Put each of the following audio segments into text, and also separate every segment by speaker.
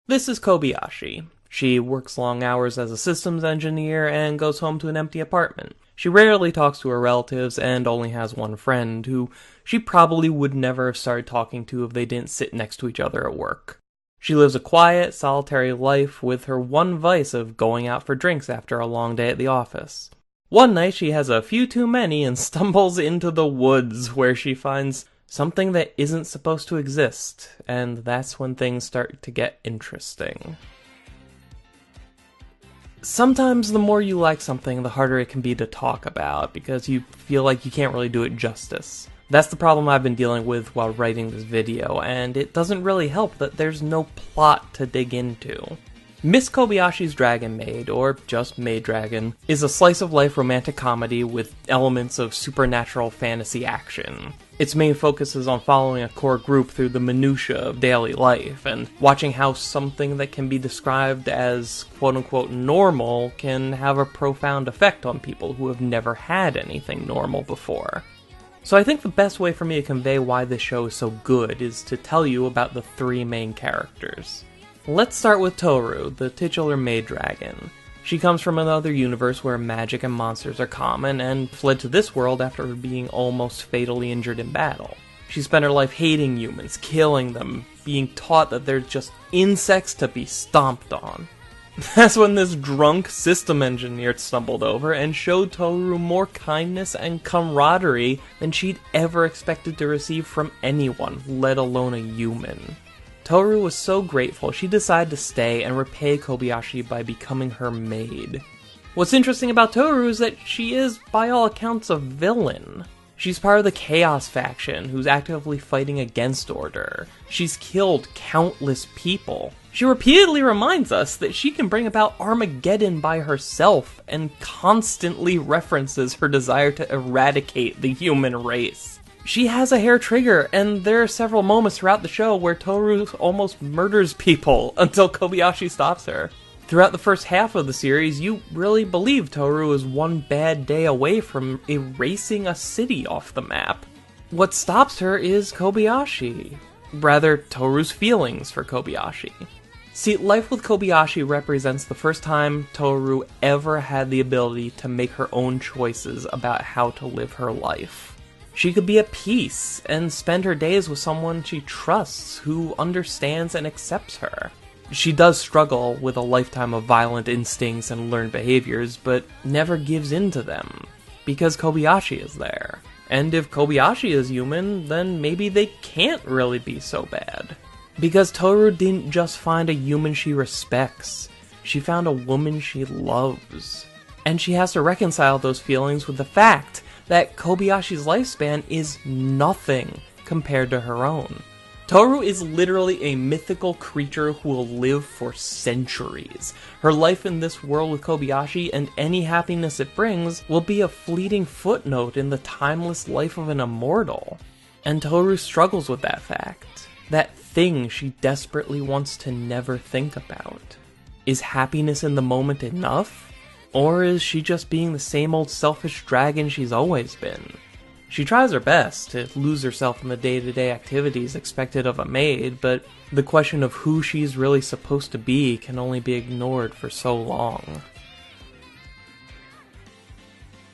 Speaker 1: This is Kobayashi. She works long hours as a systems engineer and goes home to an empty apartment. She rarely talks to her relatives and only has one friend, who she probably would never have started talking to if they didn't sit next to each other at work. She lives a quiet, solitary life with her one vice of going out for drinks after a long day at the office. One night she has a few too many and stumbles into the woods where she finds something that isn't supposed to exist, and that's when things start to get interesting. Sometimes the more you like something, the harder it can be to talk about, because you feel like you can't really do it justice. That's the problem I've been dealing with while writing this video, and it doesn't really help that there's no plot to dig into. Miss Kobayashi's Dragon Maid, or just Maid Dragon, is a slice-of-life romantic comedy with elements of supernatural fantasy action. Its main focus is on following a core group through the minutiae of daily life, and watching how something that can be described as quote-unquote normal can have a profound effect on people who have never had anything normal before. So I think the best way for me to convey why this show is so good is to tell you about the three main characters. Let's start with Toru, the titular Maid Dragon. She comes from another universe where magic and monsters are common, and fled to this world after being almost fatally injured in battle. She spent her life hating humans, killing them, being taught that they're just insects to be stomped on. That's when this drunk system engineer stumbled over and showed Toru more kindness and camaraderie than she'd ever expected to receive from anyone, let alone a human. Toru was so grateful she decided to stay and repay Kobayashi by becoming her maid. What's interesting about Toru is that she is, by all accounts, a villain. She's part of the Chaos faction, who's actively fighting against order. She's killed countless people. She repeatedly reminds us that she can bring about Armageddon by herself, and constantly references her desire to eradicate the human race. She has a hair trigger, and there are several moments throughout the show where Toru almost murders people until Kobayashi stops her. Throughout the first half of the series, you really believe Toru is one bad day away from erasing a city off the map. What stops her is Kobayashi. Rather, Toru's feelings for Kobayashi. See, life with Kobayashi represents the first time Toru ever had the ability to make her own choices about how to live her life. She could be at peace and spend her days with someone she trusts, who understands and accepts her. She does struggle with a lifetime of violent instincts and learned behaviors, but never gives in to them, because Kobayashi is there. And if Kobayashi is human, then maybe they can't really be so bad. Because Toru didn't just find a human she respects, she found a woman she loves. And she has to reconcile those feelings with the fact that Kobayashi's lifespan is nothing compared to her own. Toru is literally a mythical creature who will live for centuries. Her life in this world with Kobayashi, and any happiness it brings, will be a fleeting footnote in the timeless life of an immortal. And Toru struggles with that fact. That thing she desperately wants to never think about. Is happiness in the moment enough? Or is she just being the same old selfish dragon she's always been? She tries her best to lose herself in the day-to-day activities expected of a maid, but the question of who she's really supposed to be can only be ignored for so long.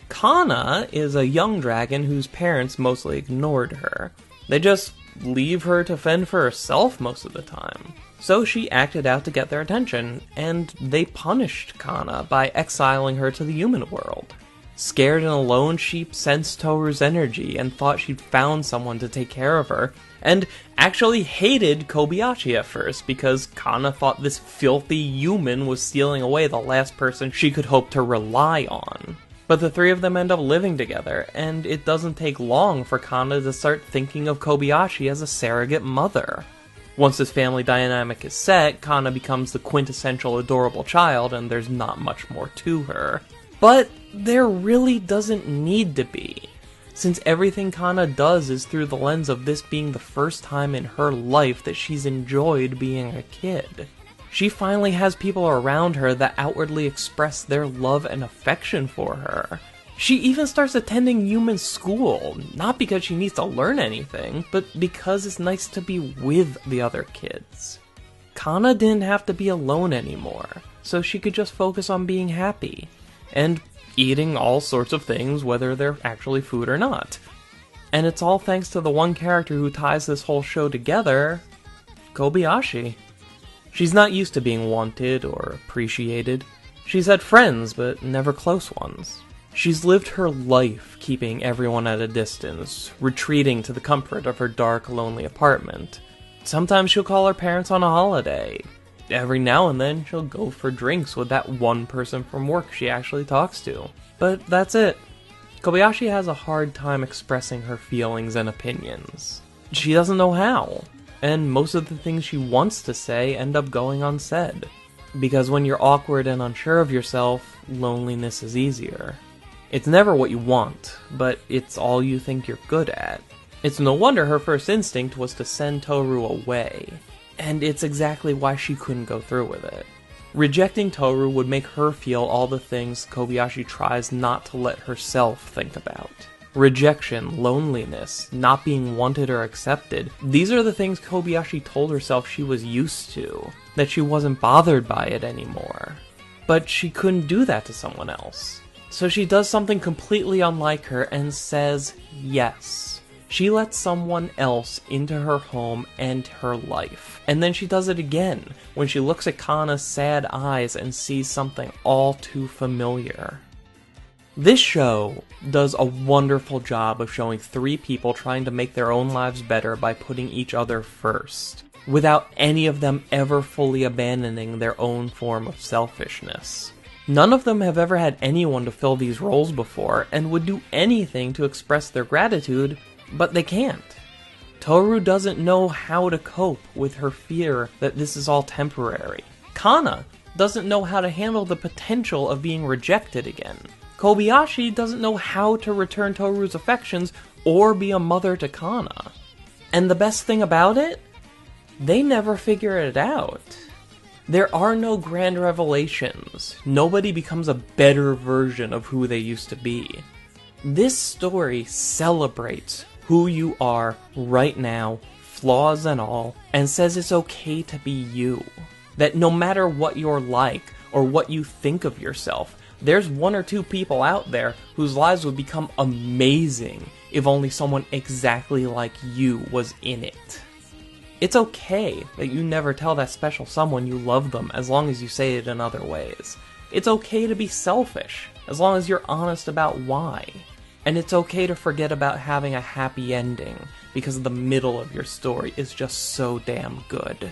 Speaker 1: Kana is a young dragon whose parents mostly ignored her. They just leave her to fend for herself most of the time. So she acted out to get their attention, and they punished Kana by exiling her to the human world. Scared and alone, she sensed Toru's energy and thought she'd found someone to take care of her, and actually hated Kobayashi at first because Kana thought this filthy human was stealing away the last person she could hope to rely on. But the three of them end up living together, and it doesn't take long for Kana to start thinking of Kobayashi as a surrogate mother. Once this family dynamic is set, Kana becomes the quintessential adorable child, and there's not much more to her. But there really doesn't need to be, since everything Kana does is through the lens of this being the first time in her life that she's enjoyed being a kid. She finally has people around her that outwardly express their love and affection for her. She even starts attending human school, not because she needs to learn anything, but because it's nice to be with the other kids. Kana didn't have to be alone anymore, so she could just focus on being happy, and eating all sorts of things, whether they're actually food or not. And it's all thanks to the one character who ties this whole show together, Kobayashi. She's not used to being wanted or appreciated. She's had friends, but never close ones. She's lived her life keeping everyone at a distance, retreating to the comfort of her dark, lonely apartment. Sometimes she'll call her parents on a holiday. Every now and then she'll go for drinks with that one person from work she actually talks to. But that's it. Kobayashi has a hard time expressing her feelings and opinions. She doesn't know how, and most of the things she wants to say end up going unsaid. Because when you're awkward and unsure of yourself, loneliness is easier. It's never what you want, but it's all you think you're good at. It's no wonder her first instinct was to send Toru away, and it's exactly why she couldn't go through with it. Rejecting Toru would make her feel all the things Kobayashi tries not to let herself think about. Rejection, loneliness, not being wanted or accepted, these are the things Kobayashi told herself she was used to, that she wasn't bothered by it anymore. But she couldn't do that to someone else. So she does something completely unlike her and says yes. She lets someone else into her home and her life. And then she does it again, when she looks at Kana's sad eyes and sees something all too familiar. This show does a wonderful job of showing three people trying to make their own lives better by putting each other first, without any of them ever fully abandoning their own form of selfishness. None of them have ever had anyone to fill these roles before, and would do anything to express their gratitude, but they can't. Toru doesn't know how to cope with her fear that this is all temporary. Kana doesn't know how to handle the potential of being rejected again. Kobayashi doesn't know how to return Toru's affections or be a mother to Kana. And the best thing about it? They never figure it out. There are no grand revelations. Nobody becomes a better version of who they used to be. This story celebrates who you are right now, flaws and all, and says it's okay to be you. That no matter what you're like, or what you think of yourself, there's one or two people out there whose lives would become amazing if only someone exactly like you was in it. It's okay that you never tell that special someone you love them as long as you say it in other ways. It's okay to be selfish as long as you're honest about why. And it's okay to forget about having a happy ending because the middle of your story is just so damn good.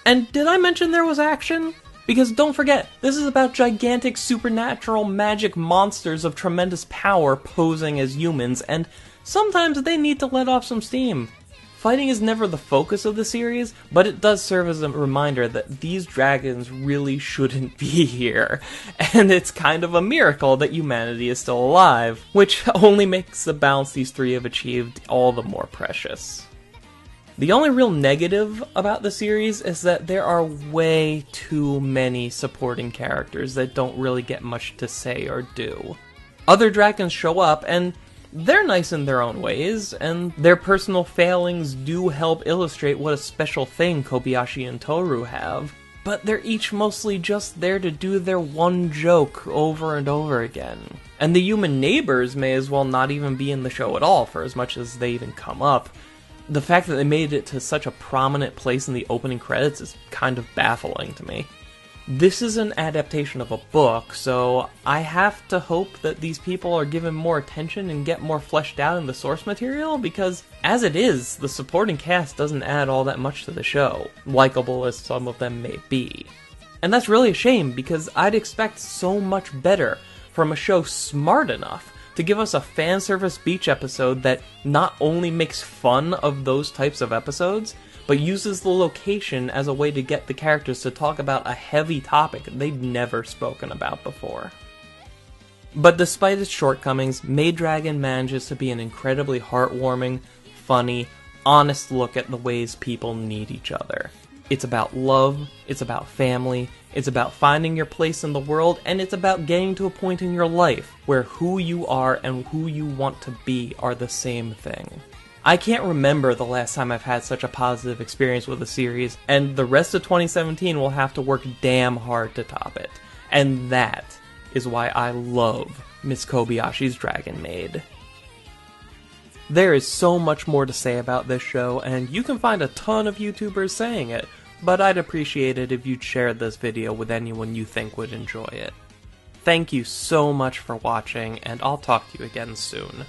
Speaker 1: And did I mention there was action? Because don't forget, this is about gigantic supernatural magic monsters of tremendous power posing as humans, and sometimes they need to let off some steam. Fighting is never the focus of the series, but it does serve as a reminder that these dragons really shouldn't be here, and it's kind of a miracle that humanity is still alive, which only makes the balance these three have achieved all the more precious. The only real negative about the series is that there are way too many supporting characters that don't really get much to say or do. Other dragons show up, and they're nice in their own ways, and their personal failings do help illustrate what a special thing Kobayashi and Toru have, but they're each mostly just there to do their one joke over and over again. And the human neighbors may as well not even be in the show at all, for as much as they even come up. The fact that they made it to such a prominent place in the opening credits is kind of baffling to me. This is an adaptation of a book, so I have to hope that these people are given more attention and get more fleshed out in the source material, because as it is, the supporting cast doesn't add all that much to the show, likable as some of them may be. And that's really a shame, because I'd expect so much better from a show smart enough to give us a fan service beach episode that not only makes fun of those types of episodes, but uses the location as a way to get the characters to talk about a heavy topic they'd never spoken about before. But despite its shortcomings, Maid Dragon manages to be an incredibly heartwarming, funny, honest look at the ways people need each other. It's about love, it's about family, it's about finding your place in the world, and it's about getting to a point in your life where who you are and who you want to be are the same thing. I can't remember the last time I've had such a positive experience with a series, and the rest of 2017 will have to work damn hard to top it. And that is why I love Miss Kobayashi's Dragon Maid. There is so much more to say about this show, and you can find a ton of YouTubers saying it, but I'd appreciate it if you'd share this video with anyone you think would enjoy it. Thank you so much for watching, and I'll talk to you again soon.